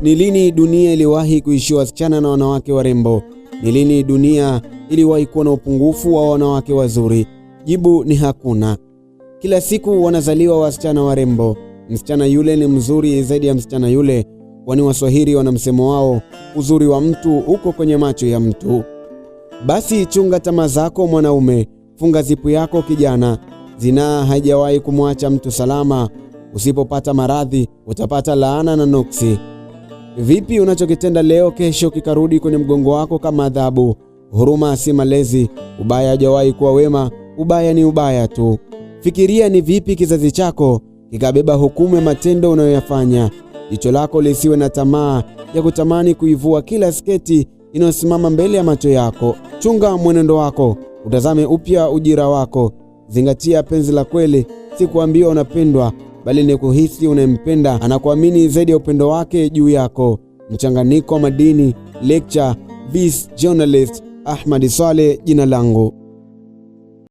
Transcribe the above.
Ni lini dunia iliwahi kuishiwa wasichana na wanawake warembo? Ni lini dunia iliwahi kuwa na upungufu wa wanawake wazuri? Jibu ni hakuna. Kila siku wanazaliwa wasichana warembo. Msichana yule ni mzuri zaidi ya msichana yule, kwani Waswahili wana msemo wao, uzuri wa mtu uko kwenye macho ya mtu. Basi chunga tamaa zako mwanaume, funga zipu yako kijana. Zinaa haijawahi kumwacha mtu salama. Usipopata maradhi, utapata laana na nuksi. Vipi unachokitenda leo kesho kikarudi kwenye mgongo wako kama adhabu? Huruma si malezi, ubaya hajawahi kuwa wema, ubaya ni ubaya tu. Fikiria ni vipi kizazi chako kikabeba hukumu ya matendo unayoyafanya. Jicho lako lisiwe na tamaa ya kutamani kuivua kila sketi inayosimama mbele ya macho yako. Chunga mwenendo wako, utazame upya ujira wako. Zingatia penzi la kweli, si kuambiwa unapendwa, bali ni kuhisi unempenda anakuamini zaidi ya upendo wake juu yako. Mchanganyiko wa madini, lecture, vice journalist, Ahmad Swaleh jina langu.